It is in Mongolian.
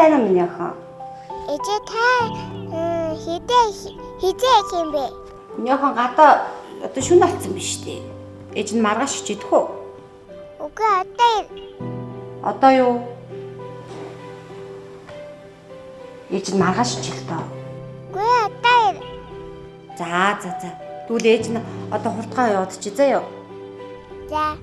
сайн уу миний охин? Ээжээ та хизээ юм бэ? Миний охин гадаа одоо шүн алдсан биш үү? Ээж нь маргааш ичидэх үү? Үгүй одоо Одоо юу? Ээж нь маргааш ичих тоо. үгүй одоо За. Тэгвэл ээж нь одоо хурдгаа яваад чи заяа. за